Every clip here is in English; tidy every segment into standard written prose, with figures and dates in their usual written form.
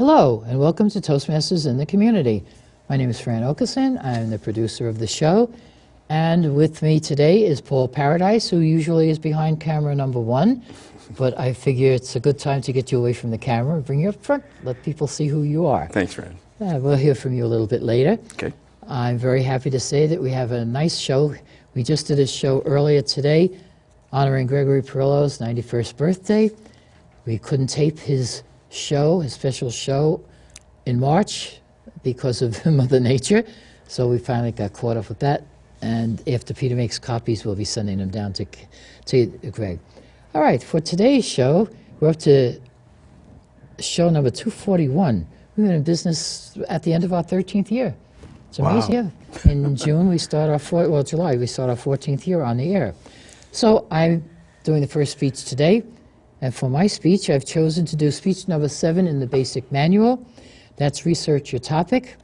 Hello, and welcome to Toastmasters in the Community. My name is Fran Okeson. I'm the producer of the show. And with me today is Paul Paradise, who usually is behind camera number 1. But I figure it's a good time to get you away from the camera, bring you up front, let people see who you are. Thanks, Fran. We'll hear from you a little bit later. Okay. I'm very happy to say that we have a nice show. We just did a show earlier today honoring Gregory Perillo's 91st birthday. We couldn't tape his show, his special show, in March because of Mother Nature, so we finally got caught up with that. And after Peter makes copies, we'll be sending them down to Greg. All right, for today's show, we're up to show number 241. We've been in business at the end of our 13th year. It's amazing. Wow. Yeah. In June, we start our July, we start our 14th year on the air. So I'm doing the first speech today. And for my speech, I've chosen to do speech number 7 in the basic manual. That's research your topic.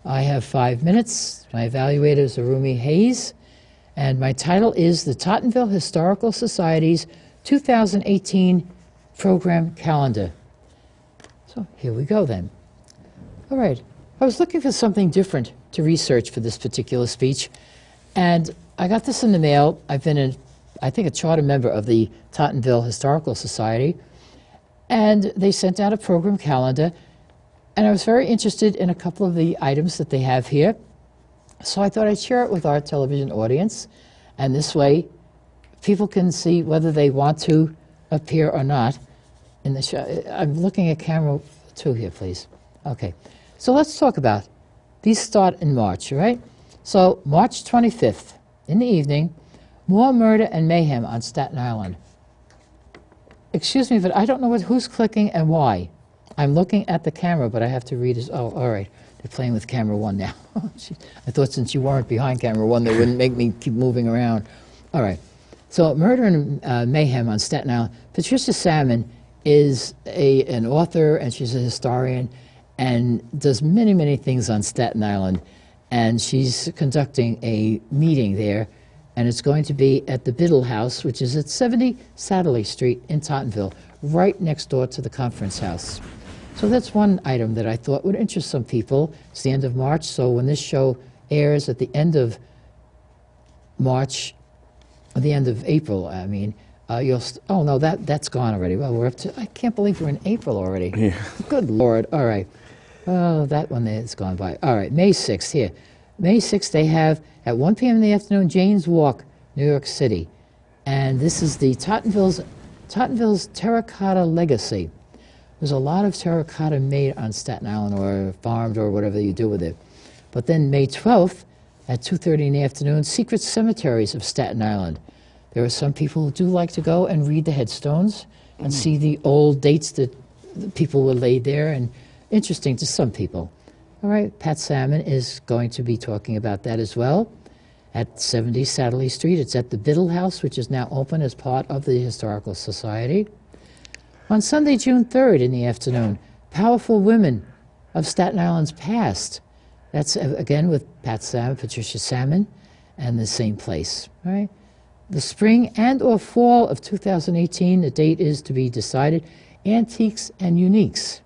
I have 5 minutes. My evaluator is Arumi Hayes. And my title is the Tottenville Historical Society's 2018 Program Calendar. So here we go then. All right. I was looking for something different to research for this particular speech. And I got this in the mail. I've been I think a charter member of the Tottenville Historical Society, and they sent out a program calendar, and I was very interested in a couple of the items that they have here, so I thought I'd share it with our television audience, and this way people can see whether they want to appear or not in the show. I'm looking at camera 2 here, please. Okay, so let's talk about these. Start in March, all right? So March 25th in the evening, more murder and mayhem on Staten Island. Excuse me, but I don't know who's clicking and why. I'm looking at the camera, but I have to read oh, all right. They're playing with camera 1 now. I thought since you weren't behind camera 1, they wouldn't make me keep moving around. All right. So murder and mayhem on Staten Island. Patricia Salmon is an author, and she's a historian, and does many, many things on Staten Island. And she's conducting a meeting there, and it's going to be at the Biddle House, which is at 70 Satterley Street in Tottenville, right next door to the conference house. So that's one item that I thought would interest some people. It's the end of March, so when this show airs at the end of March, or the end of April, I mean, oh no, that's gone already. Well, we're up to, I can't believe we're in April already. Yeah. Good Lord, all right. Oh, that one has gone by. All right, May 6th here. May 6th, they have at 1 p.m. in the afternoon, Jane's Walk, New York City. And this is the Tottenville's Terracotta Legacy. There's a lot of terracotta made on Staten Island or farmed or whatever you do with it. But then May 12th at 2:30 in the afternoon, Secret Cemeteries of Staten Island. There are some people who do like to go and read the headstones and see the old dates that the people were laid there, and interesting to some people. All right, Pat Salmon is going to be talking about that as well at 70 Satterley Street. It's at the Biddle House, which is now open as part of the Historical Society. On Sunday, June 3rd in the afternoon, Powerful Women of Staten Island's Past. That's, again, with Pat Salmon, Patricia Salmon, and the same place. All right. The spring and or fall of 2018, the date is to be decided, Antiques and Uniques.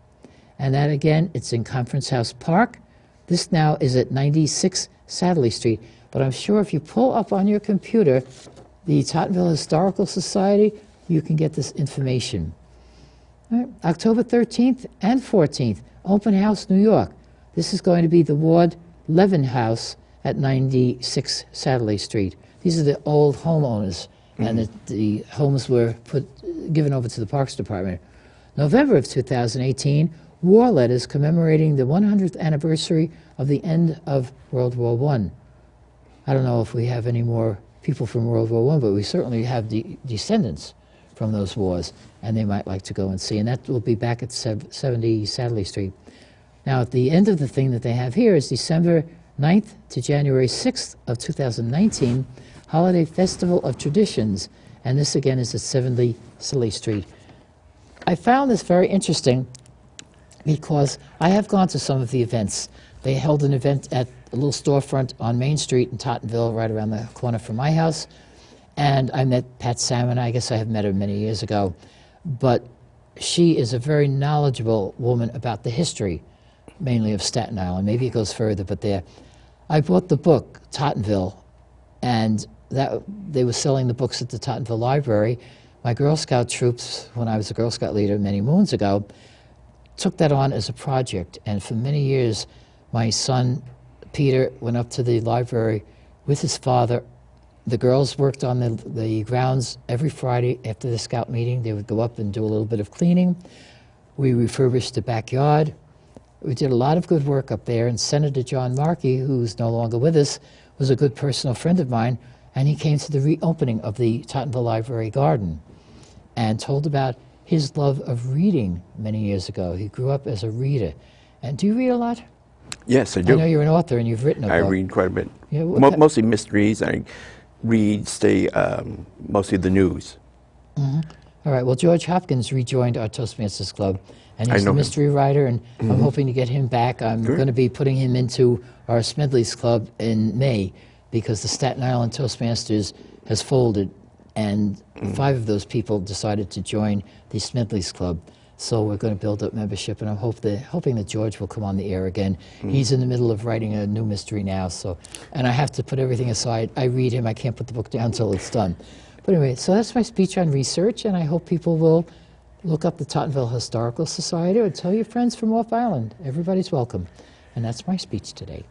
And that, again, it's in Conference House Park. This now is at 96 Satterley Street. But I'm sure if you pull up on your computer the Tottenville Historical Society, you can get this information. All right. October 13th and 14th, Open House, New York. This is going to be the Ward Levin House at 96 Satterley Street. These are the old homeowners, and the homes were given over to the Parks Department. November of 2018, War Letters commemorating the 100th anniversary of the end of World War I. I don't know if we have any more people from World War I, but we certainly have descendants from those wars, and they might like to go and see. And that will be back at 70 Satterley Street. Now, at the end of the thing that they have here is December 9th to January 6th of 2019, Holiday Festival of Traditions, and this again is at 70 Satterley Street. I found this very interesting because I have gone to some of the events. They held an event at a little storefront on Main Street in Tottenville, right around the corner from my house. And I met Pat Salmon. I guess I have met her many years ago. But she is a very knowledgeable woman about the history, mainly of Staten Island. Maybe it goes further, but there. I bought the book, Tottenville, and they were selling the books at the Tottenville Library. My Girl Scout troops, when I was a Girl Scout leader many moons ago, took that on as a project. And for many years, my son, Peter, went up to the library with his father. The girls worked on the grounds every Friday after the Scout meeting. They would go up and do a little bit of cleaning. We refurbished the backyard. We did a lot of good work up there, and Senator John Markey, who's no longer with us, was a good personal friend of mine, and he came to the reopening of the Tottenville Library Garden and told about his love of reading many years ago. He grew up as a reader. And do you read a lot? Yes, I do. I know you're an author and you've written a book. I read quite a bit. Yeah, Mostly mysteries. I read, mostly the news. Mm-hmm. All right, well, George Hopkins rejoined our Toastmasters Club, and he's I know a mystery writer, and I'm hoping to get him back. I'm going to be putting him into our Smedley's Club in May, because the Staten Island Toastmasters has folded, and 5 of those people decided to join the Smedley's Club. So we're going to build up membership, and I'm hoping that George will come on the air again. He's in the middle of writing a new mystery now, and I have to put everything aside. I read him. I can't put the book down until it's done. But anyway, so that's my speech on research, and I hope people will look up the Tottenville Historical Society or tell your friends from off island. Everybody's welcome. And that's my speech today.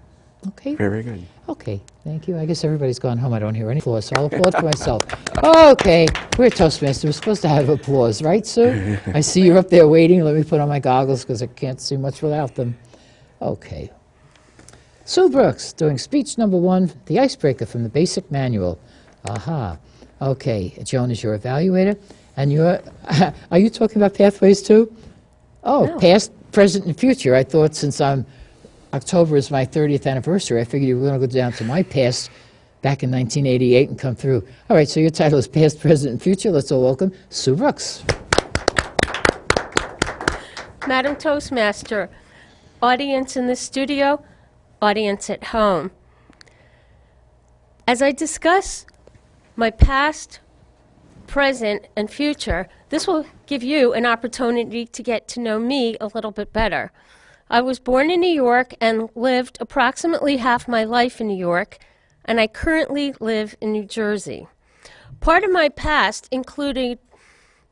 Okay? Very good. Okay, thank you. I guess everybody's gone home. I don't hear any applause, so I'll applaud for myself. Okay, we're Toastmasters. We're supposed to have applause, right, Sue? I see you're up there waiting. Let me put on my goggles because I can't see much without them. Okay. Sue Brooks doing speech number 1, the icebreaker from the basic manual. Aha. Okay, Joan is your evaluator. And you're, are you talking about pathways too? Oh, no. Past, present, and future. I thought since October is my 30th anniversary, I figured you were going to go down to my past back in 1988 and come through. All right, so your title is Past, Present, and Future. Let's all welcome Sue Brooks. Madam Toastmaster, audience in the studio, audience at home. As I discuss my past, present, and future, this will give you an opportunity to get to know me a little bit better. I was born in New York and lived approximately half my life in New York, and I currently live in New Jersey. Part of my past included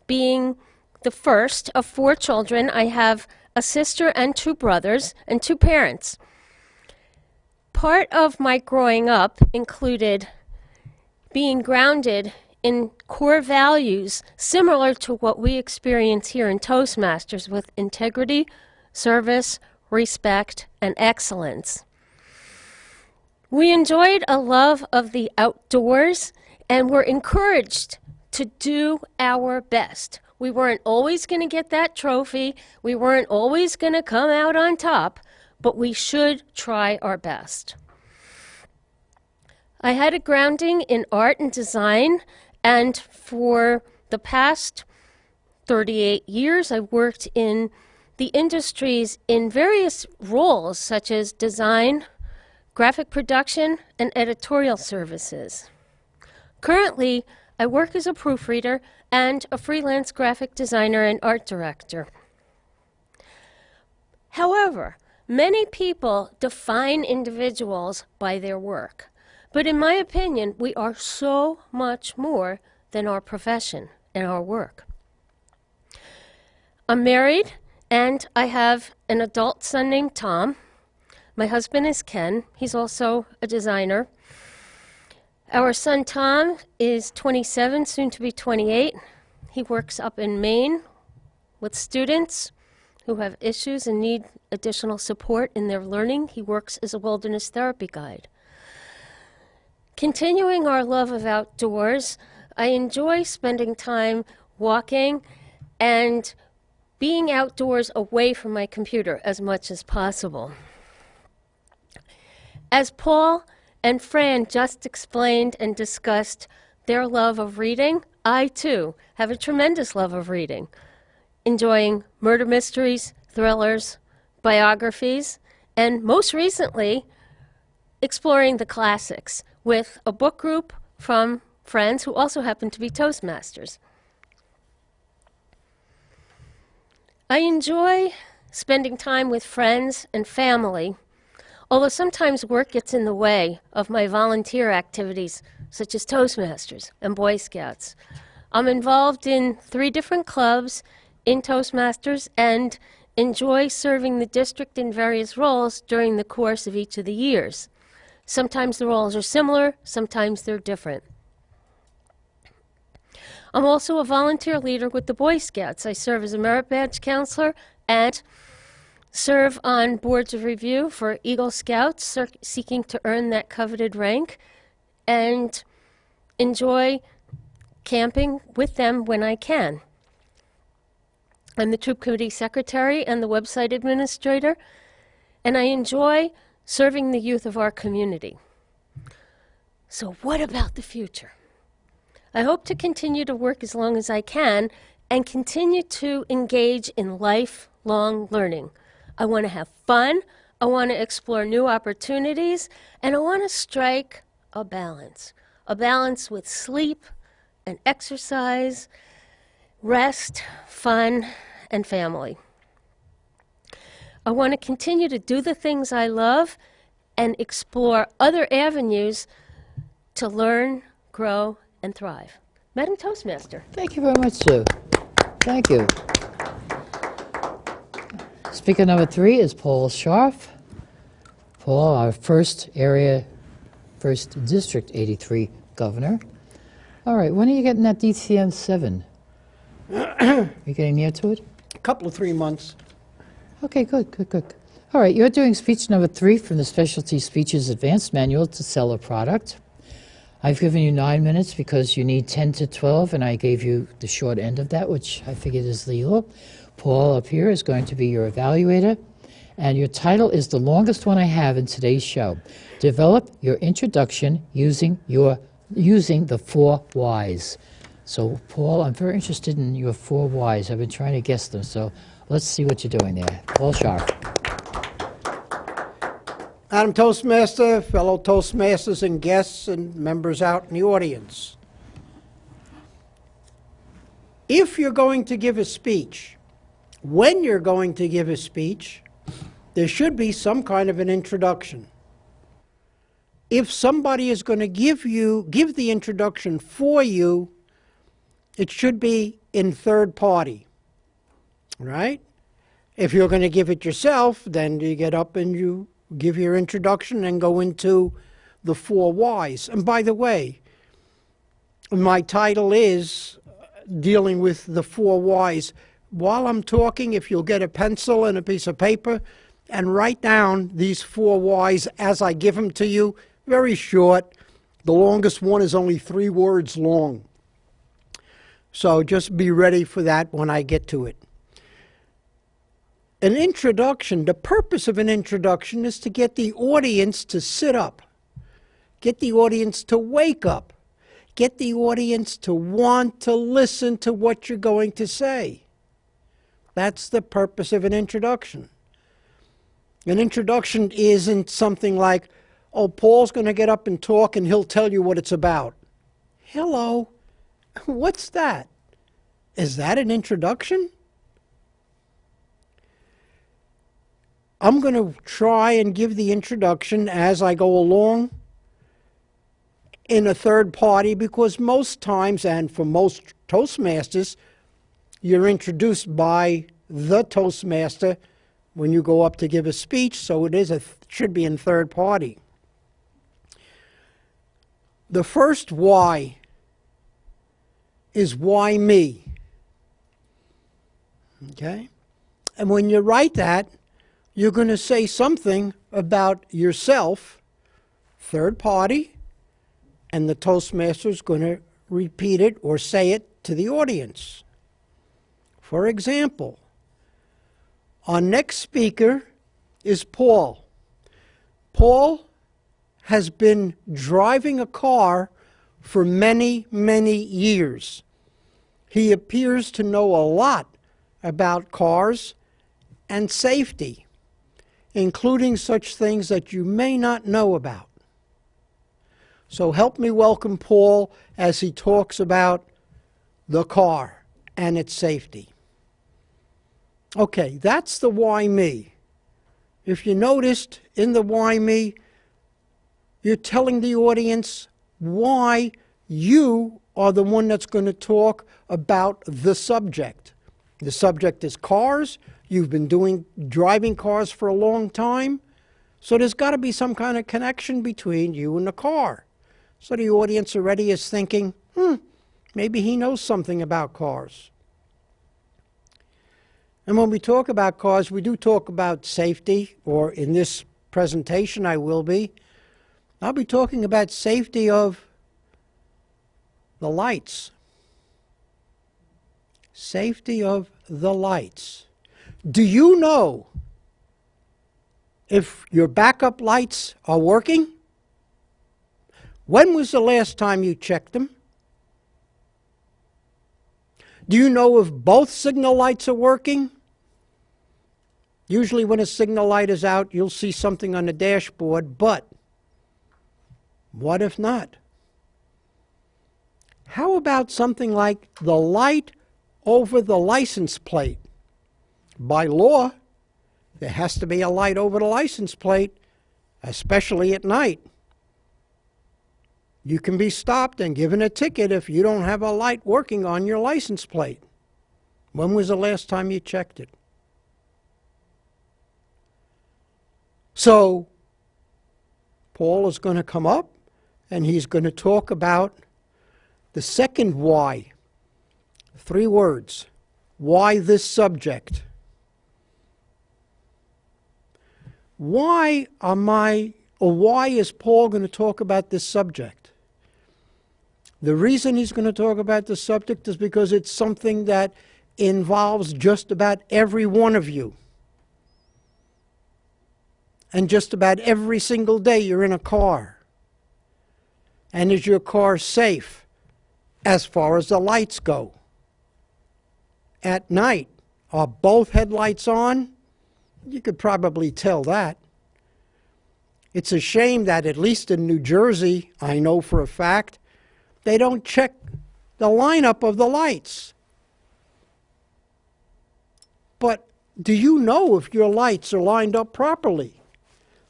being the first of 4 children. I have a sister and 2 brothers and 2 parents. Part of my growing up included being grounded in core values similar to what we experience here in Toastmasters with integrity, service, respect, and excellence. We enjoyed a love of the outdoors and were encouraged to do our best. We weren't always going to get that trophy. We weren't always going to come out on top, but we should try our best. I had a grounding in art and design, and for the past 38 years, I worked in the industries in various roles such as design, graphic production, and editorial services. Currently, I work as a proofreader and a freelance graphic designer and art director. However, many people define individuals by their work. But in my opinion, we are so much more than our profession and our work. I'm married, and I have an adult son named Tom. My husband is Ken. He's also a designer. Our son Tom is 27, soon to be 28. He works up in Maine with students who have issues and need additional support in their learning. He works as a wilderness therapy guide. Continuing our love of outdoors, I enjoy spending time walking and being outdoors away from my computer as much as possible. As Paul and Fran just explained and discussed their love of reading, I too have a tremendous love of reading, enjoying murder mysteries, thrillers, biographies, and most recently, exploring the classics with a book group from friends who also happen to be Toastmasters. I enjoy spending time with friends and family, although sometimes work gets in the way of my volunteer activities, such as Toastmasters and Boy Scouts. I'm involved in 3 different clubs in Toastmasters and enjoy serving the district in various roles during the course of each of the years. Sometimes the roles are similar, sometimes they're different. I'm also a volunteer leader with the Boy Scouts. I serve as a merit badge counselor and serve on boards of review for Eagle Scouts seeking to earn that coveted rank, and enjoy camping with them when I can. I'm the troop committee secretary and the website administrator, and I enjoy serving the youth of our community. So what about the future? I hope to continue to work as long as I can and continue to engage in lifelong learning. I want to have fun, I want to explore new opportunities, and I want to strike a balance with sleep and exercise, rest, fun, and family. I want to continue to do the things I love and explore other avenues to learn, grow, and thrive. Madam Toastmaster. Thank you very much, Sue. Thank you. Speaker number 3 is Paul Scharf. Paul, our first District 83 governor. All right, when are you getting that DCM 7? You getting near to it? A couple of 3 months. Okay, good. All right, you're doing speech number 3 from the Specialty Speeches Advanced Manual to Sell a Product. I've given you 9 minutes because you need 10 to 12, and I gave you the short end of that, which I figured is legal. Paul up here is going to be your evaluator, and your title is the longest one I have in today's show. Develop your introduction using the 4 whys. So, Paul, I'm very interested in your 4 whys. I've been trying to guess them, so let's see what you're doing there. Paul Scharf. Madam Toastmaster, fellow Toastmasters and guests and members out in the audience. If you're going to give a speech, when you're going to give a speech, there should be some kind of an introduction. If somebody is going to give the introduction for you, it should be in third party, right? If you're going to give it yourself, then you get up and you give your introduction and go into the 4 whys. And by the way, my title is dealing with the 4 whys. While I'm talking, if you'll get a pencil and a piece of paper and write down these 4 whys as I give them to you, very short. The longest one is only 3 words long. So just be ready for that when I get to it. An introduction, the purpose of an introduction is to get the audience to sit up, get the audience to wake up, get the audience to want to listen to what you're going to say. That's the purpose of an introduction. An introduction isn't something like, oh, Paul's going to get up and talk and he'll tell you what it's about. Hello, what's that? Is that an introduction? I'm going to try and give the introduction as I go along in a third party, because most times, and for most Toastmasters, you're introduced by the Toastmaster when you go up to give a speech, so it should be in third party. The first why is why me? Okay? And when you write that, you're going to say something about yourself, third party, and the Toastmaster is going to repeat it or say it to the audience. For example, our next speaker is Paul. Paul has been driving a car for many, many years. He appears to know a lot about cars and safety, including such things that you may not know about. So help me welcome Paul as he talks about the car and its safety. Okay, that's the why me. If you noticed in the why me, you're telling the audience why you are the one that's going to talk about the subject. The subject is cars. You've been driving cars for a long time. So there's got to be some kind of connection between you and the car. So the audience already is thinking, maybe he knows something about cars. And when we talk about cars, we do talk about safety, or in this presentation I'll be talking about safety of the lights. Safety of the lights. Do you know if your backup lights are working? When was the last time you checked them? Do you know if both signal lights are working? Usually when a signal light is out, you'll see something on the dashboard, but what if not? How about something like the light over the license plate? By law, there has to be a light over the license plate, especially at night. You can be stopped and given a ticket if you don't have a light working on your license plate. When was the last time you checked it? So, Paul is going to come up and he's going to talk about the second why. 3 words. Why this subject? Why is Paul going to talk about this subject? The reason he's going to talk about this subject is because it's something that involves just about every one of you. And just about every single day you're in a car. And is your car safe as far as the lights go? At night, are both headlights on? You could probably tell that. It's a shame that at least in New Jersey, I know for a fact, they don't check the lineup of the lights. But do you know if your lights are lined up properly?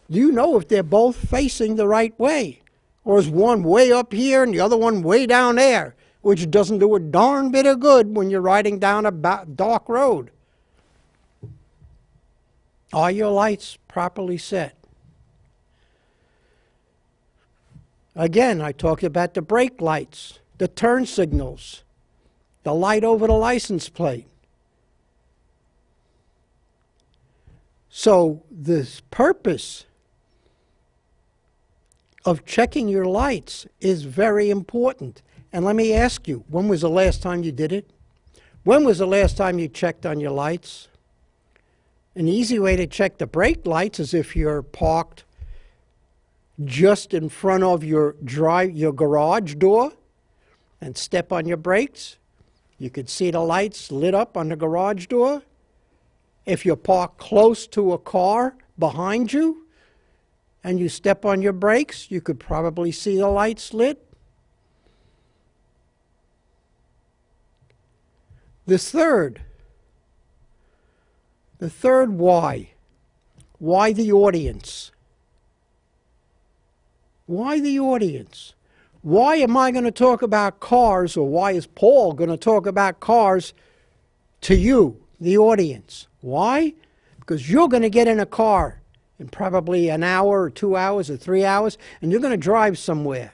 Do you know if they're both facing the right way? Or is one way up here and the other one way down there, which doesn't do a darn bit of good when you're riding down a dark road? Are your lights properly set? Again, I talked about the brake lights, the turn signals, the light over the license plate. So the purpose of checking your lights is very important. And let me ask you, when was the last time you did it? When was the last time you checked on your lights? An easy way to check the brake lights is if you're parked just in front of your garage door and step on your brakes. You could see the lights lit up on the garage door. If you're parked close to a car behind you and you step on your brakes, you could probably see the lights lit. The third why. Why the audience? Why the audience? Why am I going to talk about cars, or why is Paul going to talk about cars to you, the audience? Why? Because you're going to get in a car in probably an hour or 2 hours or 3 hours, and you're going to drive somewhere.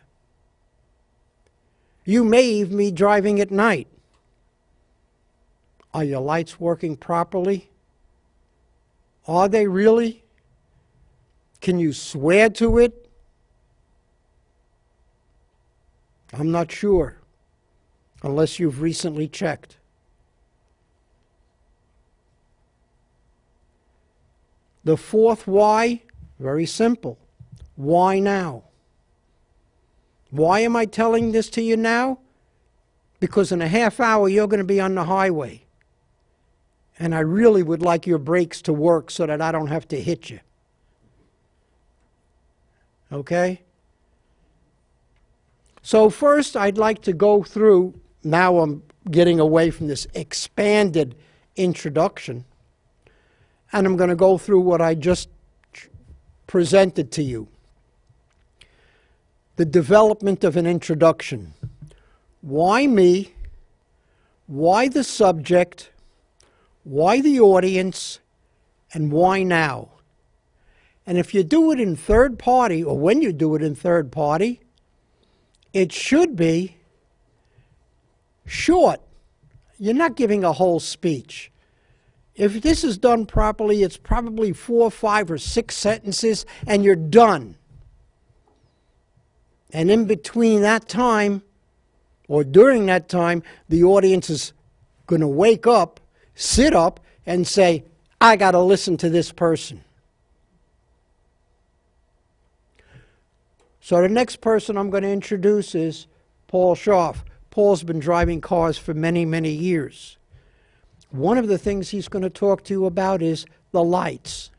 You may even be driving at night. Are your lights working properly? Are they really? Can you swear to it? I'm not sure, unless you've recently checked. The fourth why, very simple. Why now? Why am I telling this to you now? Because in a half hour you're going to be on the highway. And I really would like your brakes to work so that I don't have to hit you. Okay? So first I'd like to go through, now I'm getting away from this expanded introduction. and I'm going to go through what I just presented to you. The development of an introduction. Why me? Why the subject? Why the audience? And why now? And if you do it in third party, or when you do it in third party, it should be short. You're not giving a whole speech. If this is done properly, it's probably 4, 5, or 6 sentences, and you're done. And in between that time, or during that time, the audience is going to wake up, sit up, and say, I got to listen to this person. So the next person I'm going to introduce is Paul Scharf. Paul's been driving cars for many, many years. One of the things he's going to talk to you about is the lights.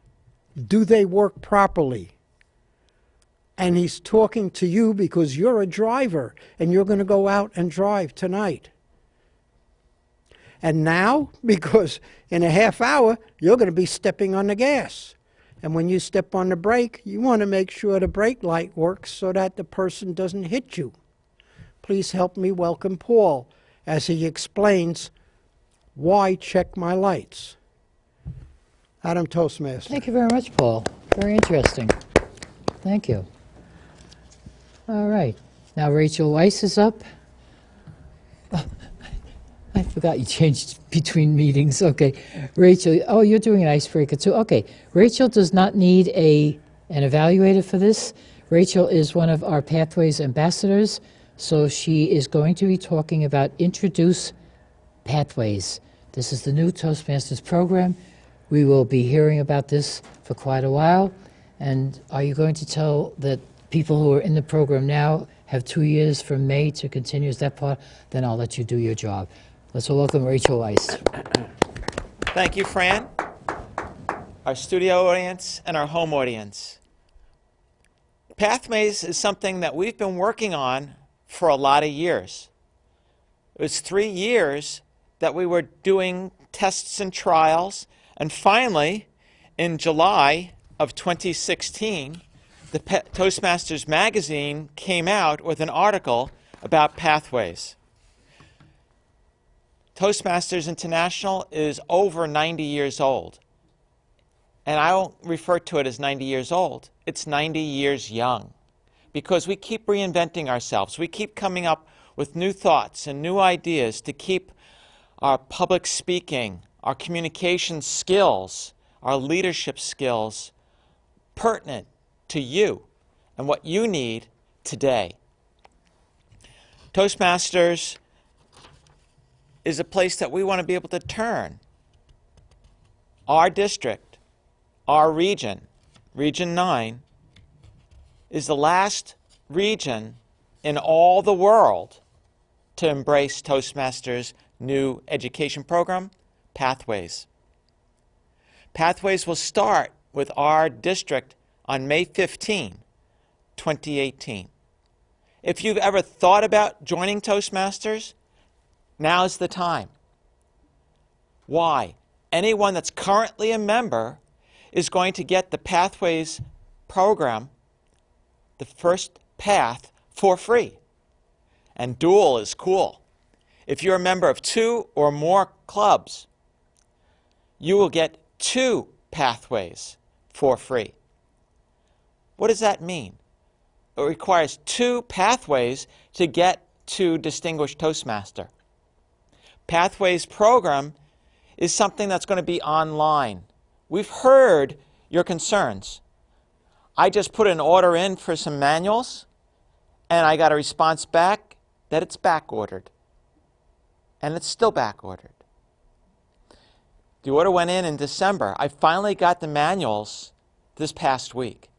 Do they work properly? And he's talking to you because you're a driver and you're going to go out and drive tonight. And now, because in a half hour, you're going to be stepping on the gas. And when you step on the brake, you want to make sure the brake light works so that the person doesn't hit you. Please help me welcome Paul as he explains why check my lights. Adam Toastmaster. Thank you very much, Paul. Very interesting. Thank you. All right. Now Rachel Weiss is up. Oh, I forgot you changed between meetings. Okay. Rachel, oh, you're doing an icebreaker too. Okay. Rachel does not need an evaluator for this. Rachel is one of our Pathways ambassadors, so she is going to be talking about Introduce Pathways. This is the new Toastmasters program. We will be hearing about this for quite a while. And are you going to tell that people who are in the program now have 2 years from May to continue as that part? Then I'll let you do your job. Let's welcome Rachel Weiss. Thank you, Fran, our studio audience, and our home audience. Pathways is something that we've been working on for a lot of years. It was 3 years that we were doing tests and trials, and finally, in July of 2016, the Toastmasters magazine came out with an article about Pathways. Toastmasters International is over 90 years old. And I don't refer to it as 90 years old. It's 90 years young. Because we keep reinventing ourselves. We keep coming up with new thoughts and new ideas to keep our public speaking, our communication skills, our leadership skills pertinent to you and what you need today. Toastmasters is a place that we want to be able to turn. Our district, our region, Region 9, is the last region in all the world to embrace Toastmasters' new education program, Pathways. Pathways will start with our district on May 15, 2018. If you've ever thought about joining Toastmasters, now's the time. Why? Anyone that's currently a member is going to get the Pathways program, the first path, for free. And dual is cool. If you're a member of 2 or more clubs, you will get 2 pathways for free. What does that mean? It requires 2 pathways to get to Distinguished Toastmaster. Pathways program is something that's going to be online. We've heard your concerns. I just put an order in for some manuals, and I got a response back that it's back ordered. And it's still back ordered. The order went in December. I finally got the manuals this past week.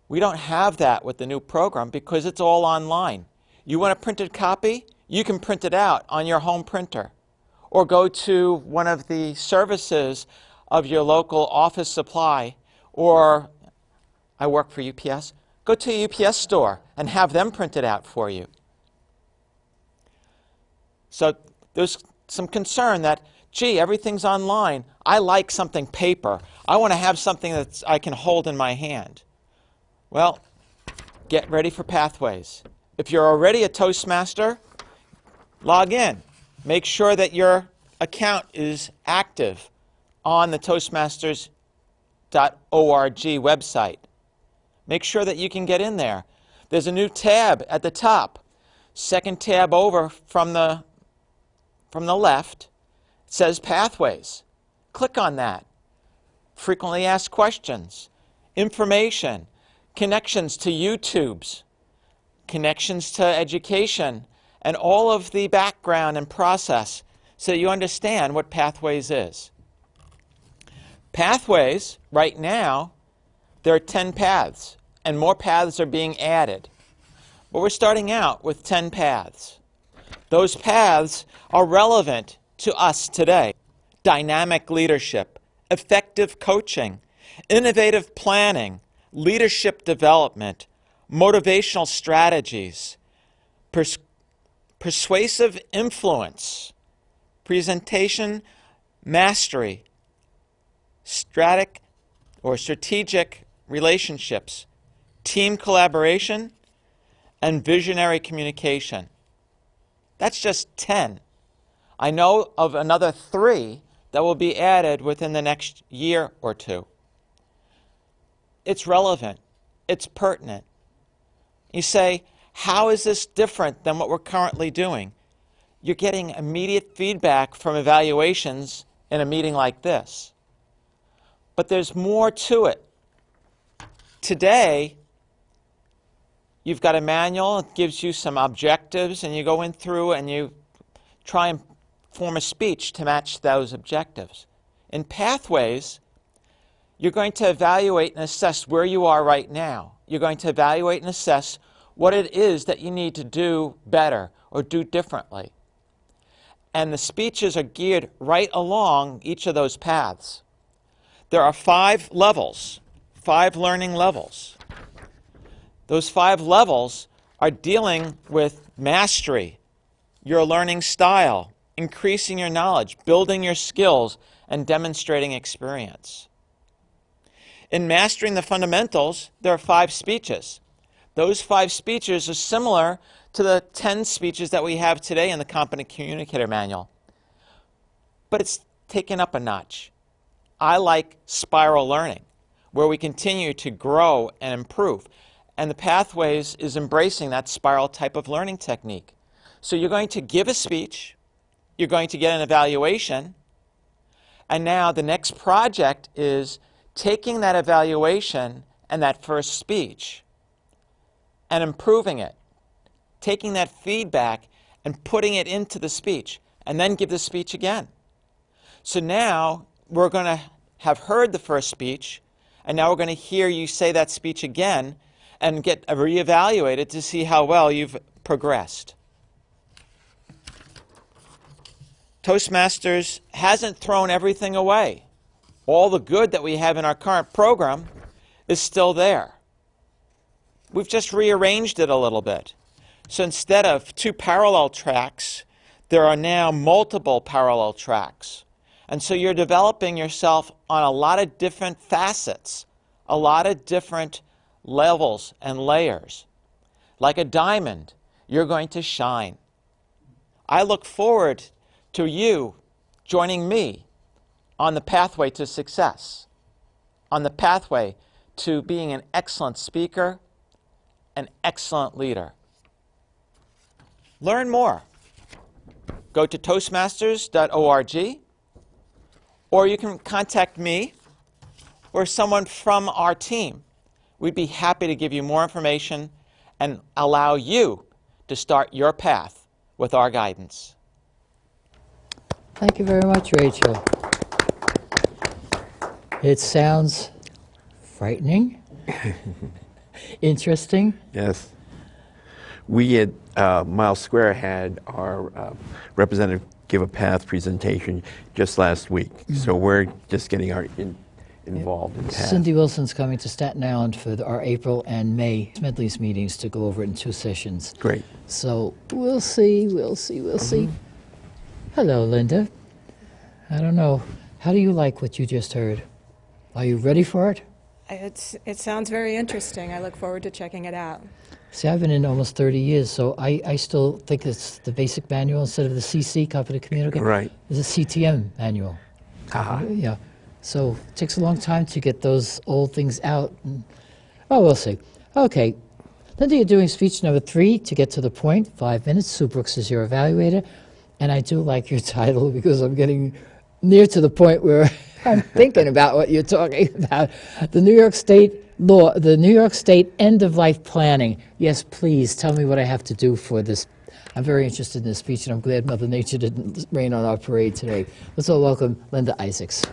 We don't have that with the new program because it's all online. You want a printed copy? You can print it out on your home printer. Or go to one of the services of your local office supply, or I work for UPS. Go to a UPS store and have them print it out for you. So there's some concern that gee, everything's online. I like something paper. I want to have something that I can hold in my hand. Well, get ready for Pathways. If you're already a Toastmaster, log in. Make sure that your account is active on the Toastmasters.org website. Make sure that you can get in there. There's a new tab at the top. Second tab over from the left says Pathways. Click on that. Frequently asked questions, information, connections to YouTubes, connections to education, and all of the background and process so that you understand what Pathways is. Pathways, right now, there are 10 paths, and more paths are being added. But we're starting out with 10 paths. Those paths are relevant to us today. Dynamic leadership, effective coaching, innovative planning, leadership development, motivational strategies, persuasive influence, presentation mastery, strategic relationships, team collaboration, and visionary communication. That's just 10. I know of another 3 that will be added within the next year or 2. It's relevant. It's pertinent. You say, how is this different than what we're currently doing? You're getting immediate feedback from evaluations in a meeting like this. But there's more to it. Today, you've got a manual. It gives you some objectives, and you go in through and you try and form a speech to match those objectives. In Pathways, you're going to evaluate and assess where you are right now. You're going to evaluate and assess what it is that you need to do better or do differently. And the speeches are geared right along each of those paths. There are 5 levels, 5 learning levels. Those 5 levels are dealing with mastery, your learning style, increasing your knowledge, building your skills, and demonstrating experience. In mastering the fundamentals, there are 5 speeches. Those 5 speeches are similar to the 10 speeches that we have today in the Competent Communicator Manual. But it's taken up a notch. I like spiral learning, where we continue to grow and improve. And the Pathways is embracing that spiral type of learning technique. So you're going to give a speech, you're going to get an evaluation, and now the next project is taking that evaluation and that first speech and improving it, taking that feedback and putting it into the speech, and then give the speech again. So now we're going to have heard the first speech, and now we're going to hear you say that speech again and get reevaluated to see how well you've progressed. Toastmasters hasn't thrown everything away. All the good that we have in our current program is still there. We've just rearranged it a little bit. So instead of 2 parallel tracks, there are now multiple parallel tracks. And so you're developing yourself on a lot of different facets, a lot of different levels and layers. Like a diamond, you're going to shine. I look forward to you joining me on the pathway to success, on the pathway to being an excellent speaker, an excellent leader. Learn more. Go to Toastmasters.org, or you can contact me or someone from our team. We'd be happy to give you more information and allow you to start your path with our guidance. Thank you very much, Rachel. It sounds frightening, interesting. Yes. We at Mile Square had our representative give a path presentation just last week. So we're just getting involved in path. Cindy Wilson's coming to Staten Island for our April and May Smedley's meetings to go over it in 2 sessions. Great. So we'll see. Hello, Linda. I don't know. How do you like what you just heard? Are you ready for it? It sounds very interesting. I look forward to checking it out. See, I've been in almost 30 years, so I still think it's the basic manual instead of the CC, Competent Communicator. Right. It's a CTM manual. Yeah. So it takes a long time to get those old things out. Oh, we'll see. Okay. Linda, you're doing speech number 3 to get to the point. 5 minutes. Sue Brooks is your evaluator. And I do like your title because I'm getting near to the point where I'm thinking about what you're talking about. The New York State law, the New York State end-of-life planning. Yes, please tell me what I have to do for this. I'm very interested in this speech, and I'm glad Mother Nature didn't rain on our parade today. Let's all welcome Linda Isaacs.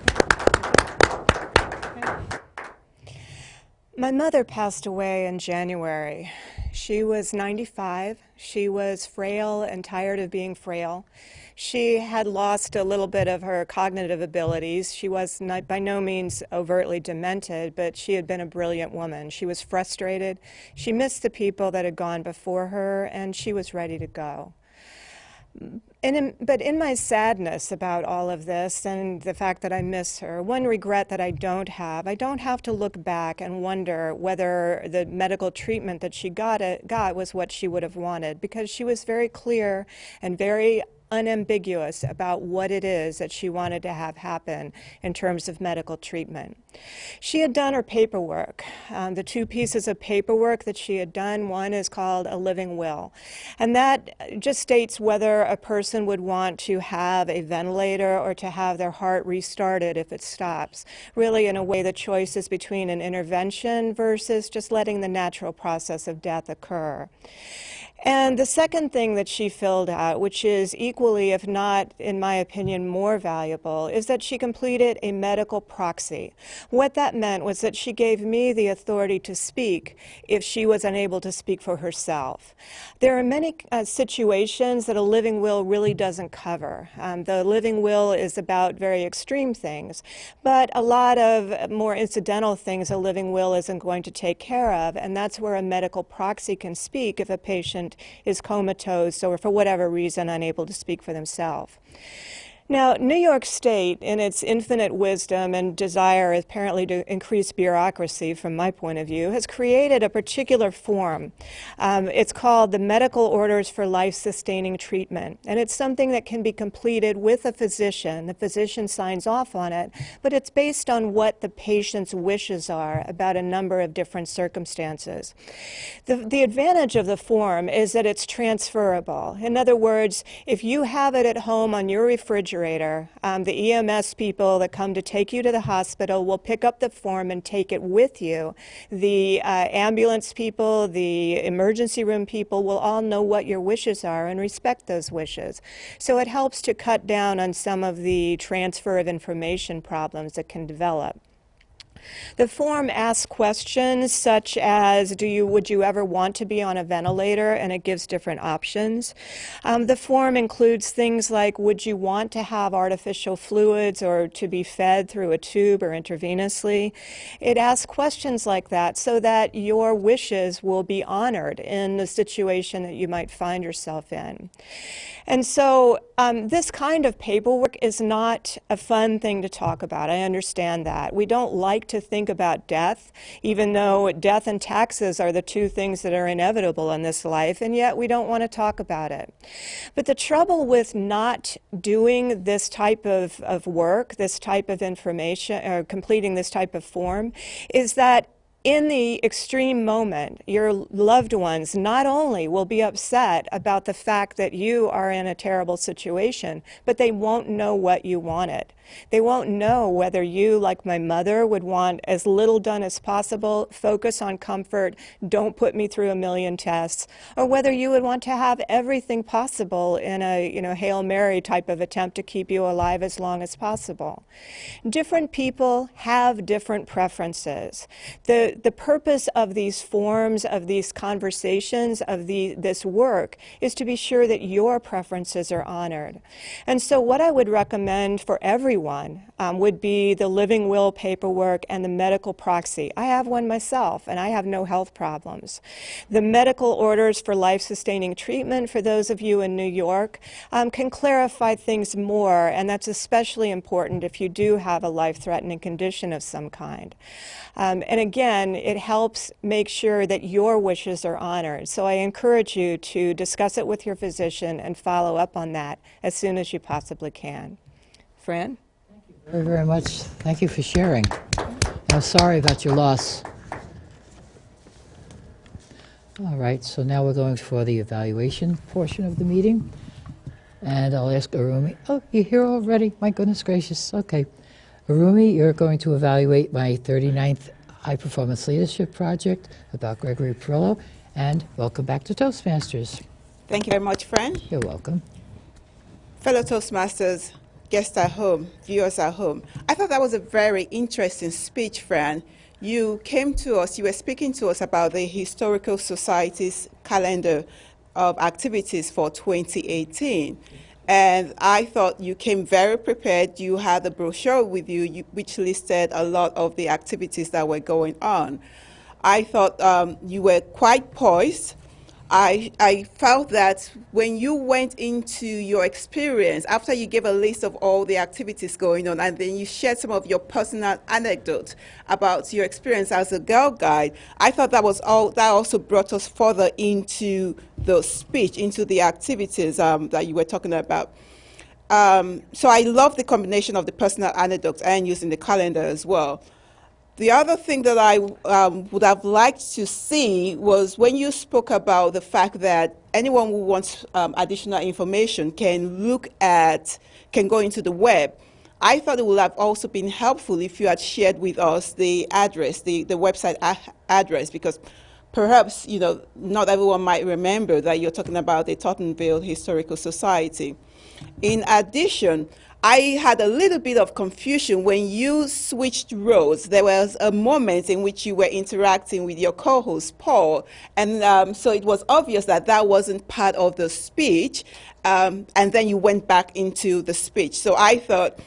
My mother passed away in January. She was 95. She was frail and tired of being frail. She had lost a little bit of her cognitive abilities. She was by no means overtly demented, but she had been a brilliant woman. She was frustrated. She missed the people that had gone before her, and she was ready to go. But in my sadness about all of this and the fact that I miss her, one regret that I don't have to look back and wonder whether the medical treatment that she got was what she would have wanted, because she was very clear and very unambiguous about what it is that she wanted to have happen in terms of medical treatment. She had done her paperwork. The 2 pieces of paperwork that she had done, one is called a living will, and that just states whether a person would want to have a ventilator or to have their heart restarted if it stops. Really, in a way, the choice is between an intervention versus just letting the natural process of death occur. And the second thing that she filled out, which is equally, if not, in my opinion, more valuable, is that she completed a medical proxy. What that meant was that she gave me the authority to speak if she was unable to speak for herself. There are many situations that a living will really doesn't cover. The living will is about very extreme things, but a lot of more incidental things a living will isn't going to take care of, and that's where a medical proxy can speak if a patient is comatose or for whatever reason unable to speak for themselves. Now, New York State, in its infinite wisdom and desire apparently to increase bureaucracy, from my point of view, has created a particular form. It's called the Medical Orders for Life-Sustaining Treatment, and it's something that can be completed with a physician. The physician signs off on it, but it's based on what the patient's wishes are about a number of different circumstances. The advantage of the form is that it's transferable. In other words, if you have it at home on your refrigerator, the EMS people that come to take you to the hospital will pick up the form and take it with you. The ambulance people, the emergency room people will all know what your wishes are and respect those wishes. So it helps to cut down on some of the transfer of information problems that can develop. The form asks questions such as, would you ever want to be on a ventilator? And it gives different options. The form includes things like, would you want to have artificial fluids or to be fed through a tube or intravenously? It asks questions like that so that your wishes will be honored in the situation that you might find yourself in. And so this kind of paperwork is not a fun thing to talk about. I understand that. We don't like to think about death, even though death and taxes are the 2 things that are inevitable in this life, and yet we don't want to talk about it. But the trouble with not doing this type of work, this type of information, or completing this type of form, is that in the extreme moment, your loved ones not only will be upset about the fact that you are in a terrible situation, but they won't know what you wanted. They won't know whether you, like my mother, would want as little done as possible, focus on comfort, don't put me through a million tests, or whether you would want to have everything possible in a Hail Mary type of attempt to keep you alive as long as possible. Different people have different preferences. The the purpose of these forums, of these conversations, of this work is to be sure that your preferences are honored. And so what I would recommend for everyone would be the living will paperwork and the medical proxy. I have one myself, and I have no health problems. The medical orders for life-sustaining treatment, for those of you in New York, can clarify things more, and that's especially important if you do have a life-threatening condition of some kind. And again, it helps make sure that your wishes are honored. So I encourage you to discuss it with your physician and follow up on that as soon as you possibly can. Fran? Very, very much. Thank you for sharing. I'm sorry about your loss. All right, so now we're going for the evaluation portion of the meeting. And I'll ask Arumi. Oh, you're here already? My goodness gracious. Okay. Arumi, you're going to evaluate my 39th High Performance Leadership Project about Gregory Perillo. And welcome back to Toastmasters. Thank you very much, Fran. You're welcome. Fellow Toastmasters, guests at home, viewers at home. I thought that was a very interesting speech, Fran. You came to us, you were speaking to us about the Historical Society's calendar of activities for 2018. And I thought you came very prepared. You had the brochure with you, which listed a lot of the activities that were going on. I thought you were quite poised. I felt that when you went into your experience, after you gave a list of all the activities going on, and then you shared some of your personal anecdotes about your experience as a Girl Guide, I thought that also brought us further into the speech, into the activities that you were talking about. So I love the combination of the personal anecdotes and using the calendar as well. The other thing that I would have liked to see was when you spoke about the fact that anyone who wants additional information can go into the web. I thought it would have also been helpful if you had shared with us the address, the website address, because perhaps, not everyone might remember that you're talking about the Tottenville Historical Society. In addition, I had a little bit of confusion when you switched roles. There was a moment in which you were interacting with your co-host, Paul, and so it was obvious that that wasn't part of the speech, and then you went back into the speech. So I thought,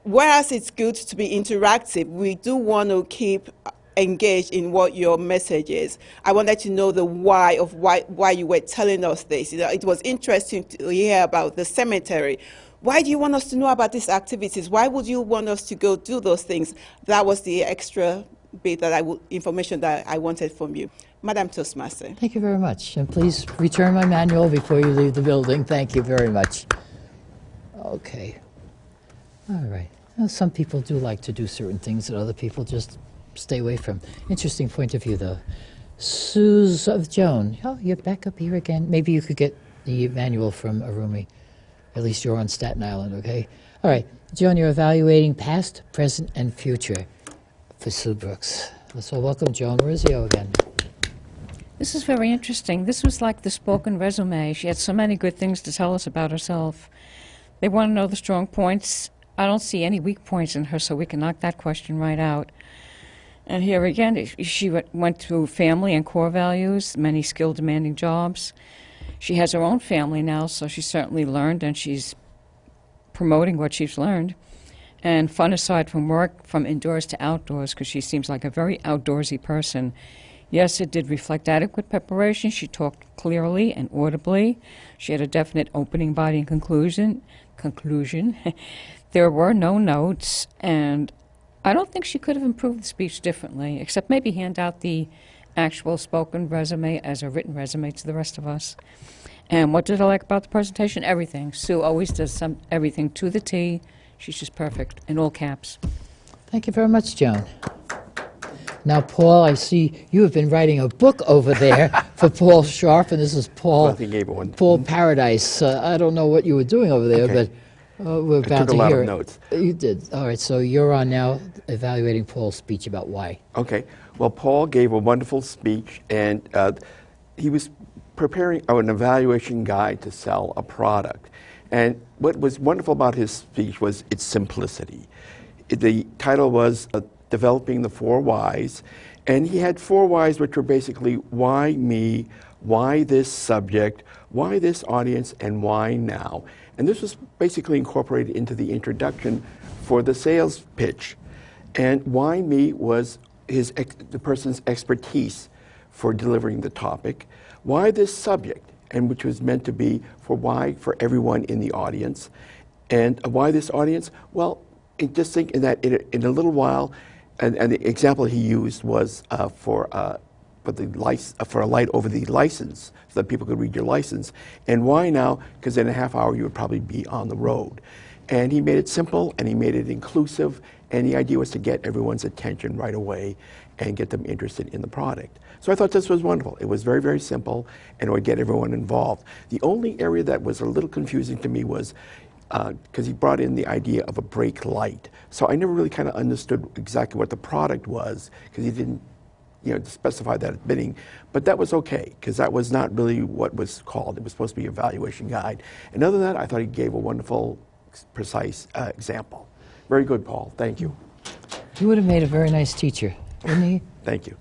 whereas it's good to be interactive, we do want to keep engaged in what your message is. I wanted to know the why of why you were telling us this. It was interesting to hear about the cemetery. Why do you want us to know about these activities? Why would you want us to go do those things? That was the extra bit information that I wanted from you. Madam Toastmaster. Thank you very much. And please return my manual before you leave the building. Thank you very much. Okay. All right. Now, some people do like to do certain things that other people just stay away from. Interesting point of view, though. Suze of Joan. Oh, you're back up here again. Maybe you could get the manual from Arumi. At least you're on Staten Island, okay? All right, Joan, you're evaluating past, present, and future for Sue Brooks. So welcome, Joan Marizio again. This is very interesting. This was like the spoken resume. She had so many good things to tell us about herself. They want to know the strong points. I don't see any weak points in her, so we can knock that question right out. And here again, she went through family and core values, many skill-demanding jobs. She has her own family now, so she certainly learned, and she's promoting what she's learned. And fun aside from work, from indoors to outdoors, because she seems like a very outdoorsy person. Yes, it did reflect adequate preparation. She talked clearly and audibly. She had a definite opening, body, and conclusion. There were no notes, and I don't think she could have improved the speech differently, except maybe hand out the actual spoken resume as a written resume to the rest of us. And what did I like about the presentation? Everything. Sue always does everything to the T. She's just perfect, in all caps. Thank you very much, Joan. Now, Paul, I see you have been writing a book over there for Paul Sharp, and this is Paul Paradise. I don't know what you were doing over there, Okay. but we're bound to hear it. I took a lot of notes. You did. All right, so you're on now evaluating Paul's speech about why. Okay. Well, Paul gave a wonderful speech, and he was preparing an evaluation guide to sell a product. And what was wonderful about his speech was its simplicity. The title was Developing the 4 Whys, And he had 4 whys, which were basically why me, why this subject, why this audience, and why now. And this was basically incorporated into the introduction for the sales pitch. And why me was the person's expertise for delivering the topic. Why this subject, and which was meant to be for everyone in the audience. And why this audience? Well, just think in that in a little while, and the example he used was for a light over the license, so that people could read your license. And why now? Because in a half hour you would probably be on the road. And he made it simple, and he made it inclusive, and the idea was to get everyone's attention right away and get them interested in the product. So I thought this was wonderful. It was very, very simple, and it would get everyone involved. The only area that was a little confusing to me was because he brought in the idea of a brake light. So I never really kind of understood exactly what the product was, because he didn't specify that at the beginning. But that was okay, because that was not really what was called. It was supposed to be an evaluation guide. And other than that, I thought he gave a wonderful, precise example. Very good, Paul. Thank you. He would have made a very nice teacher, wouldn't he? Thank you.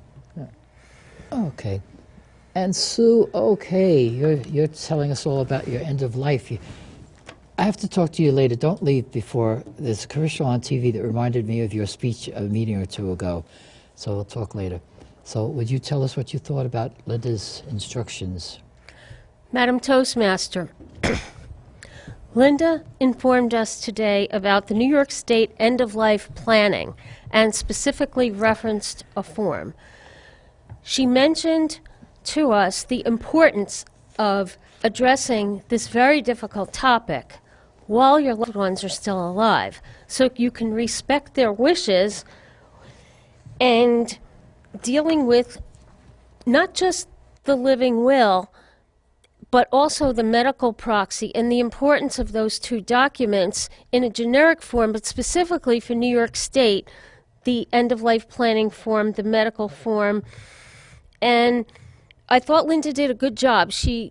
Okay. And Sue, okay, you're telling us all about your end of life. I have to talk to you later. Don't leave before. There's a commercial on TV that reminded me of your speech a meeting or two ago. So we'll talk later. So would you tell us what you thought about Linda's instructions? Madam Toastmaster, Linda informed us today about the New York State end-of-life planning and specifically referenced a form. She mentioned to us the importance of addressing this very difficult topic while your loved ones are still alive, so you can respect their wishes and dealing with not just the living will, but also the medical proxy and the importance of those 2 documents in a generic form, but specifically for New York State, the end-of-life planning form, the medical form. And I thought Linda did a good job. She,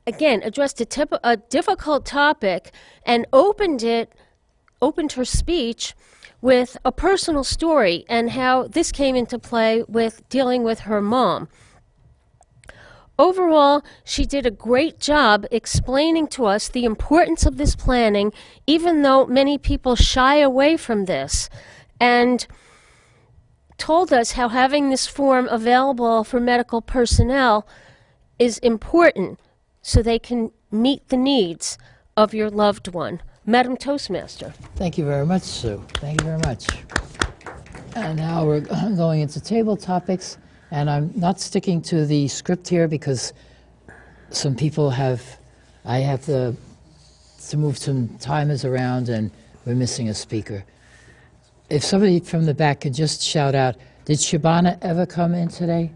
again, addressed a difficult topic and opened her speech with a personal story and how this came into play with dealing with her mom. Overall, she did a great job explaining to us the importance of this planning, even though many people shy away from this, and told us how having this form available for medical personnel is important so they can meet the needs of your loved one. Madam Toastmaster. Thank you very much, Sue. Thank you very much. And now we're going into table topics, and I'm not sticking to the script here because some people I have to move some timers around, and we're missing a speaker. If somebody from the back could just shout out, did Shabana ever come in today?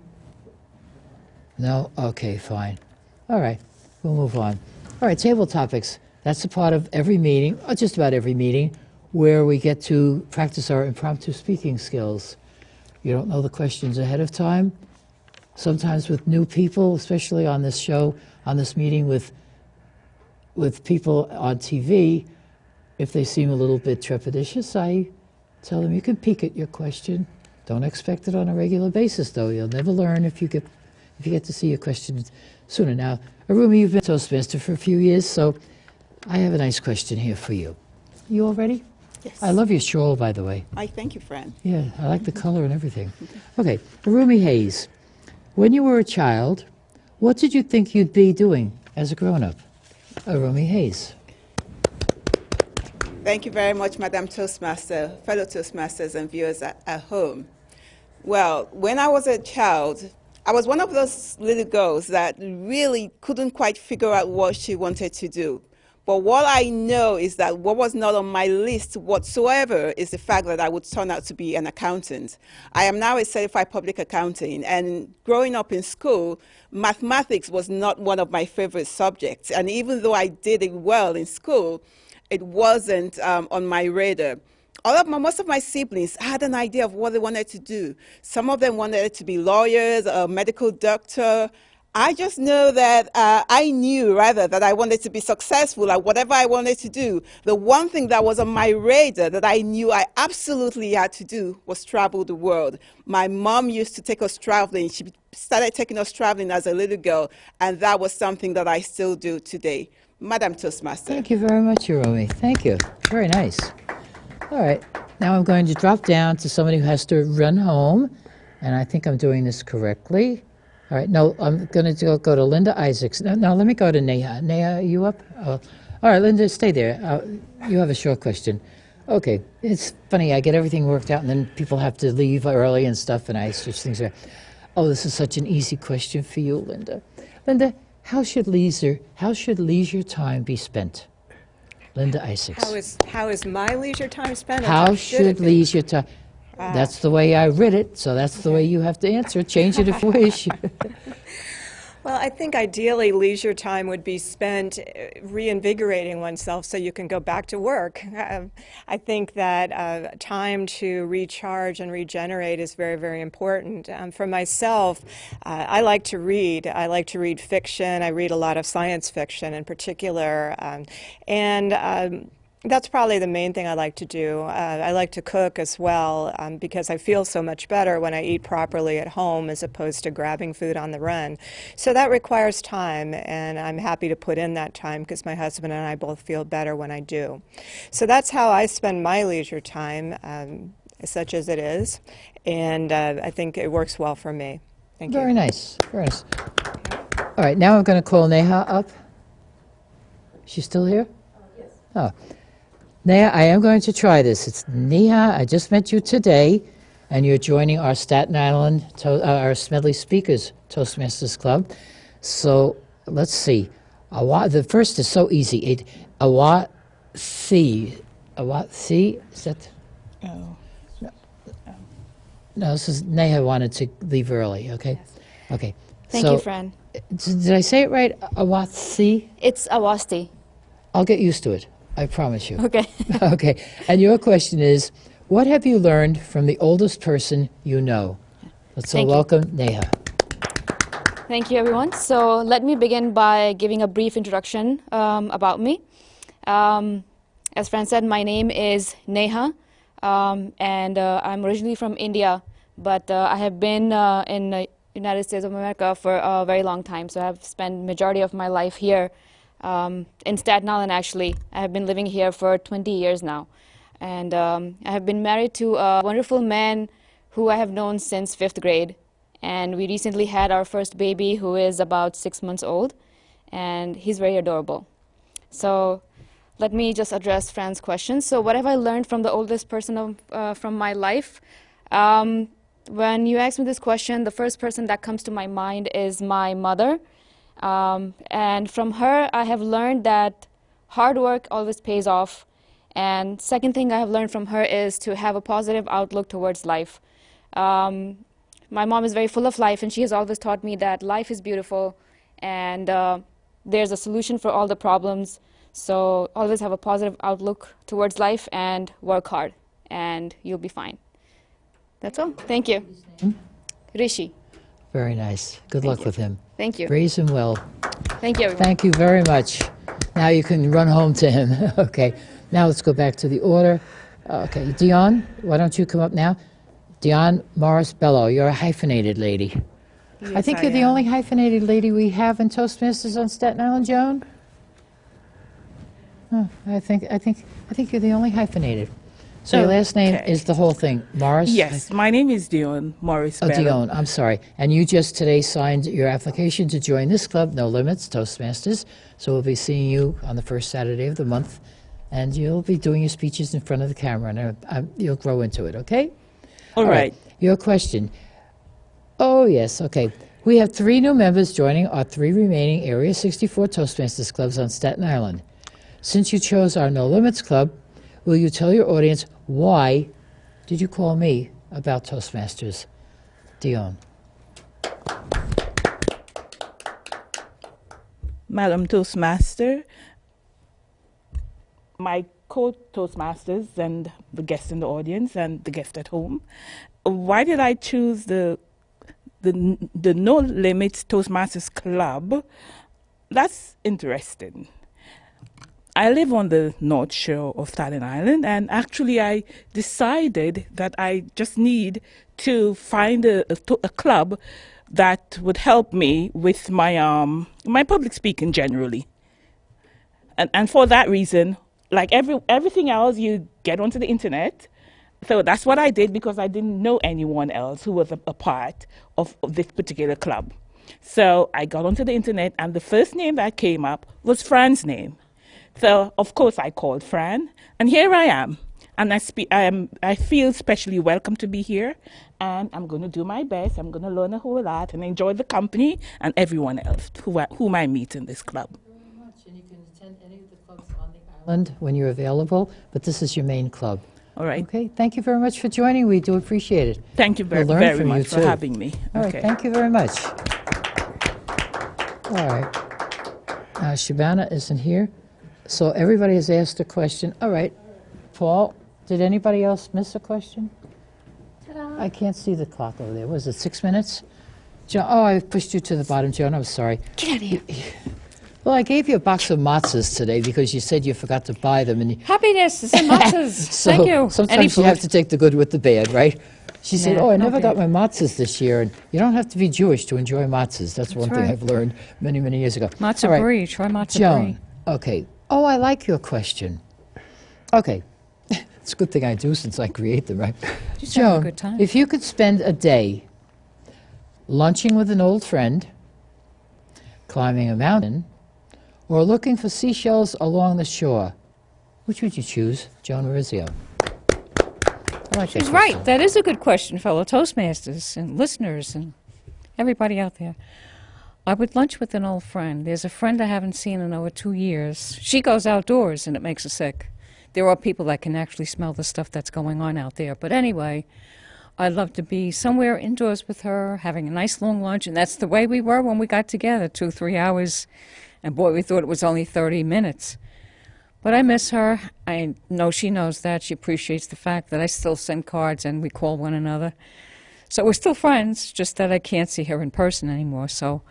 No? Okay, fine. All right, we'll move on. All right, table topics. That's a part of every meeting, or just about every meeting, where we get to practice our impromptu speaking skills. You don't know the questions ahead of time. Sometimes with new people, especially on this show, on this meeting with people on TV, if they seem a little bit trepidatious, I tell them you can peek at your question. Don't expect it on a regular basis, though. You'll never learn if you get to see your question sooner. Now, Arumi, you've been Toastmaster for a few years, so I have a nice question here for you. You all ready? Yes. I love your shawl, by the way. I thank you, Fran. Yeah, I like the color and everything. Okay, Arumi Hayes, when you were a child, what did you think you'd be doing as a grown-up? Arumi Hayes. Thank you very much, Madam Toastmaster, fellow Toastmasters and viewers at home. Well, when I was a child, I was one of those little girls that really couldn't quite figure out what she wanted to do. But what I know is that what was not on my list whatsoever is the fact that I would turn out to be an accountant. I am now a certified public accountant, and growing up in school, mathematics was not one of my favorite subjects. And even though I did it well in school, it wasn't on my radar. Most of my siblings had an idea of what they wanted to do. Some of them wanted to be lawyers, a medical doctor. I just know that I knew, rather, that I wanted to be successful at whatever I wanted to do. The one thing that was on my radar that I knew I absolutely had to do was travel the world. My mom used to take us traveling. She started taking us traveling as a little girl, and that was something that I still do today. Madam Toastmaster. Thank you very much, Hiromi. Thank you. Very nice. All right. Now I'm going to drop down to somebody who has to run home, and I think I'm doing this correctly. All right. No, I'm going to go to Linda Isaacs. No, let me go to Neha. Neha, are you up? All right, Linda, stay there. You have a short question. Okay. It's funny. I get everything worked out, and then people have to leave early and stuff, and I switch things around. Oh, this is such an easy question for you, Linda. Linda, how should leisure time be spent? Linda Isaacs. How is my leisure time spent? or How it should be? leisure time? That's the way I read it, so that's the way you have to answer. Change it if you wish. Well, I think ideally leisure time would be spent reinvigorating oneself so you can go back to work. I think that time to recharge and regenerate is very, very important. For myself, I like to read. I like to read fiction. I read a lot of science fiction in particular. That's probably the main thing I like to do. I like to cook as well because I feel so much better when I eat properly at home as opposed to grabbing food on the run. So that requires time, and I'm happy to put in that time because my husband and I both feel better when I do. So that's how I spend my leisure time, such as it is, and I think it works well for me. Thank you. Very nice. Very nice. All right, now I'm going to call Neha up. She's still here? Yes. Oh. Neha, I am going to try this. It's Neha. I just met you today, and you're joining our Staten Island, our Smedley Speakers Toastmasters Club. So let's see. The first is so easy. Awatsi. Awatsi? Is that? Oh. No, this is Neha wanted to leave early. Okay. Yes. Okay. Thank you, Fran. Did I say it right? Awatsi. It's Awasti. I'll get used to it. I promise you. Okay. Okay. And your question is, what have you learned from the oldest person you know? Let's all Thank you. welcome Neha. Thank you, everyone. So let me begin by giving a brief introduction about me. As Fran said, my name is Neha, and I'm originally from India, but I have been in the United States of America for a very long time. So I've spent majority of my life here in Staten Island, actually. I have been living here for 20 years now. And I have been married to a wonderful man who I have known since 5th grade. And we recently had our first baby, who is about 6 months old. And he's very adorable. So let me just address Fran's question. So what have I learned from the oldest person from my life? When you ask me this question, the first person that comes to my mind is my mother. And from her, I have learned that hard work always pays off. And second thing I have learned from her is to have a positive outlook towards life. My mom is very full of life, and she has always taught me that life is beautiful, and there's a solution for all the problems. So always have a positive outlook towards life and work hard, and you'll be fine. That's all. Thank you. Rishi. Very nice. Good luck with him. Thank you. Raise him well. Thank you, everyone. Thank you very much. Now you can run home to him. Okay. Now let's go back to the order. Okay. Dion, why don't you come up now? Dion Morris Bello, you're a hyphenated lady. Yes, I think you're the only hyphenated lady we have in Toastmasters on Staten Island, Joan. Oh, I think you're the only hyphenated. So your last name Okay. is the whole thing, Morris? Yes, my name is Dion Morris Oh, Bello. Dion, I'm sorry. And you just today signed your application to join this club, No Limits, Toastmasters. So we'll be seeing you on the first Saturday of the month, and you'll be doing your speeches in front of the camera, and you'll grow into it, okay? All right. Your question. Oh, yes, okay. We have 3 new members joining our 3 remaining Area 64 Toastmasters clubs on Staten Island. Since you chose our No Limits Club, will you tell your audience why did you call me about Toastmasters? Dion. Madam Toastmaster, my co-Toastmasters and the guests in the audience and the guest at home, why did I choose the the No Limits Toastmasters Club. That's interesting. I live on the North Shore of Staten Island, and actually I decided that I just need to find a club that would help me with my public speaking generally. And for that reason, like everything else, you get onto the internet. So that's what I did because I didn't know anyone else who was a part of this particular club. So I got onto the internet, and the first name that came up was Fran's name. So of course I called Fran, and here I am. And I feel especially welcome to be here, and I'm going to do my best. I'm going to learn a whole lot and enjoy the company and everyone else whom I meet in this club. And you can attend any of the clubs on the island when you're available, but this is your main club. All right. Okay, thank you very much for joining. We do appreciate it. Thank you We'll very, learn very from you, much for too. having me. All right, Okay. thank you very much. All right. Shabana isn't here, so everybody has asked a question. All right, Paul, did anybody else miss a question? I can't see the clock over there. Was it 6 minutes? Joan, oh, I pushed you to the bottom, Joan. I'm sorry. Get out of here. Well, I gave you a box of matzahs today because you said you forgot to buy them. And Happiness and matzahs. so Thank you. sometimes you have to take the good with the bad, right? She said, Yeah, oh, I no never got bad. my matzahs this year. And you don't have to be Jewish to enjoy matzahs. That's one thing right. I've learned many, many years ago. Matzah All right, brie. Try matzah Joan, brie. okay. Oh, I like your question. Okay. It's a good thing I do since I create them, right? Just have a Joan, good time. if you could spend a day lunching with an old friend, climbing a mountain, or looking for seashells along the shore, which would you choose, Joan Marizio? I like that She's question. right. That is a good question, fellow Toastmasters and listeners and everybody out there. I would lunch with an old friend. There's a friend I haven't seen in over 2 years. She goes outdoors, and it makes her sick. There are people that can actually smell the stuff that's going on out there. But anyway, I'd love to be somewhere indoors with her, having a nice long lunch, and that's the way we were when we got together, 2-3 hours. And boy, we thought it was only 30 minutes. But I miss her. I know she knows that. She appreciates the fact that I still send cards and we call one another. So we're still friends, just that I can't see her in person anymore. So,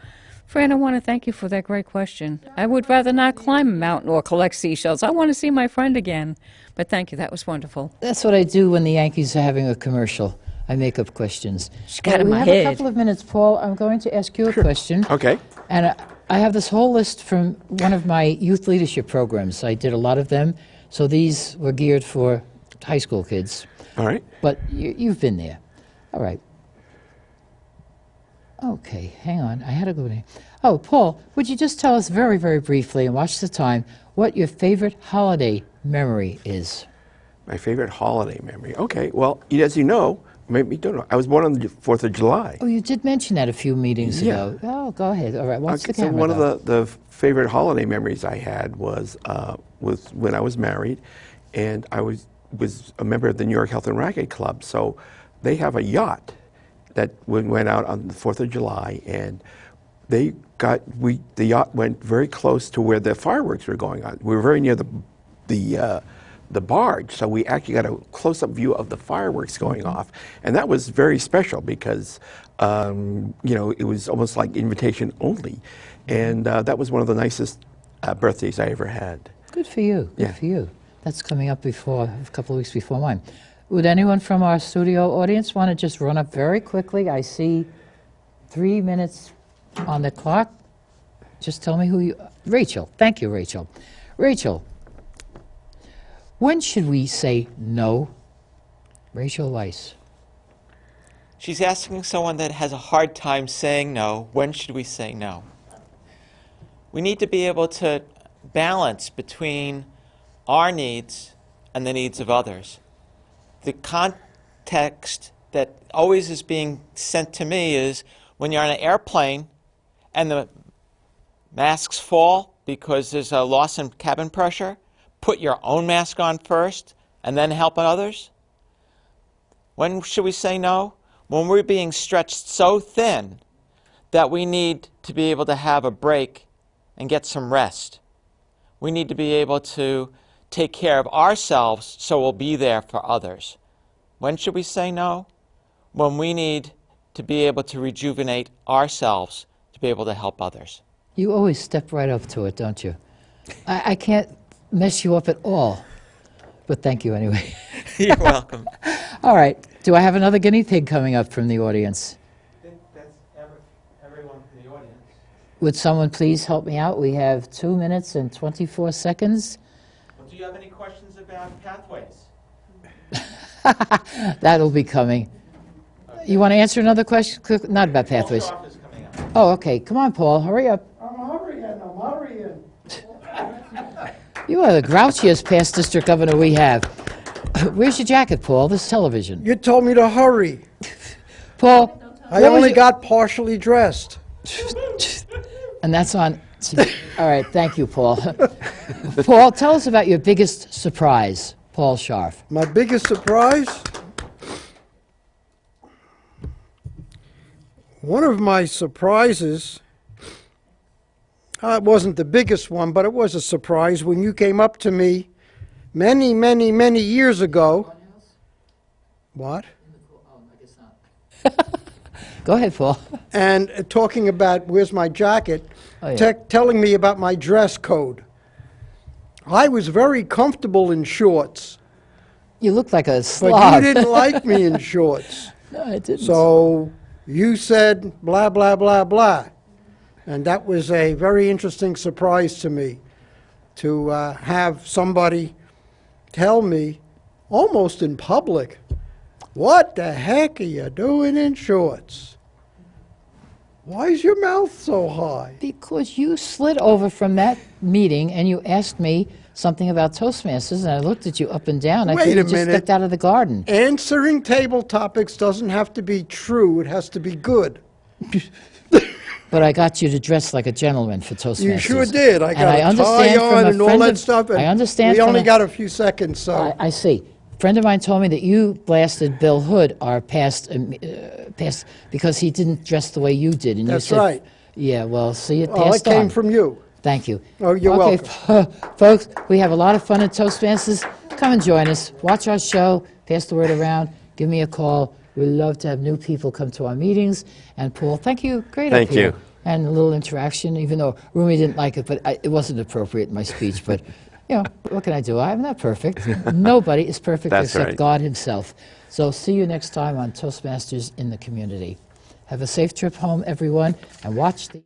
Fran, I want to thank you for that great question. I would rather not climb a mountain or collect seashells. I want to see my friend again. But thank you. That was wonderful. That's what I do when the Yankees are having a commercial. I make up questions. She got in we my have head. a couple of minutes, Paul. I'm going to ask you a question. Okay. And I have this whole list from one of my youth leadership programs. I did a lot of them. So these were geared for high school kids. All right. But you've been there. All right. Okay, hang on. I had to go there. Oh, Paul, would you just tell us very, very briefly, and watch the time, what your favorite holiday memory is? My favorite holiday memory. Okay. Well, as you know, maybe you don't know, I was born on the 4th of July. Oh, you did mention that a few meetings Yeah. ago. Oh, go ahead. All right, watch the So camera. one though. of the favorite holiday memories I had was when I was married, and I was a member of the New York Health and Racquet Club. So they have a yacht that went out on the 4th of July, and the yacht went very close to where the fireworks were going on. We were very near the barge, so we actually got a close-up view of the fireworks going off, and that was very special because it was almost like invitation only, and that was one of the nicest birthdays I ever had. Good for you. Good Yeah. for you. That's coming up a couple of weeks before mine. Would anyone from our studio audience want to just run up very quickly? I see 3 minutes on the clock. Just tell me who you... Rachel. Thank you, Rachel. Rachel, when should we say no? Rachel Weiss. She's asking someone that has a hard time saying no, when should we say no? We need to be able to balance between our needs and the needs of others. The context that always is being sent to me is when you're on an airplane and the masks fall because there's a loss in cabin pressure, put your own mask on first and then help others. When should we say no? When we're being stretched so thin that we need to be able to have a break and get some rest. We need to be able to take care of ourselves so we'll be there for others. When should we say no? When we need to be able to rejuvenate ourselves, to be able to help others. You always step right up to it, don't you? I can't mess you up at all, but thank you anyway. You're welcome. All right, do I have another guinea pig coming up from the audience? I think that's everyone from the audience. Would someone please help me out? We have 2 minutes and 24 seconds. Well, do you have any questions about pathways? That'll be coming. You want to answer another question? Not about pathways. Paul Scharf is coming up. Oh, okay. Come on, Paul. Hurry up. I'm hurrying. You are the grouchiest past district governor we have. Where's your jacket, Paul? This television. You told me to hurry. Paul, I what was only your- got partially dressed. And that's on. All right, thank you, Paul. Paul, tell us about your biggest surprise, Paul Scharf. My biggest surprise? One of my surprises, it wasn't the biggest one, but it was a surprise when you came up to me many, many, many years ago. What? Go ahead, Paul. And talking about where's my jacket, Oh, yeah. telling me about my dress code. I was very comfortable in shorts, You look like a but slob. you didn't like me in shorts. No, I didn't. So you said blah, blah, blah, blah. And that was a very interesting surprise to me, to have somebody tell me, almost in public, what the heck are you doing in shorts? Why is your mouth so high? Because you slid over from that meeting and you asked me something about Toastmasters, and I looked at you up and down. I Wait thought you a just minute. stepped out of the garden. Answering table topics doesn't have to be true, it has to be good. But I got you to dress like a gentleman for Toastmasters. You sure did. I And got a tie understand from on a and all friend that of- stuff. And I understand we from only a- got a few seconds, so. I see. A friend of mine told me that you blasted Bill Hood, our past, because he didn't dress the way you did. And That's you said, right. Yeah, well, see, it Well, it passed came on. from you. Thank you. Oh, you're okay, welcome. Folks, we have a lot of fun at Toastmasters. Come and join us. Watch our show. Pass the word around. Give me a call. We love to have new people come to our meetings. And Paul, thank you. Great Thank up here. you. And a little interaction, even though Rumi didn't like it, but it wasn't appropriate in my speech. But, you know, what can I do? I'm not perfect. Nobody is perfect That's except right. God himself. So see you next time on Toastmasters in the Community. Have a safe trip home, everyone, and watch the...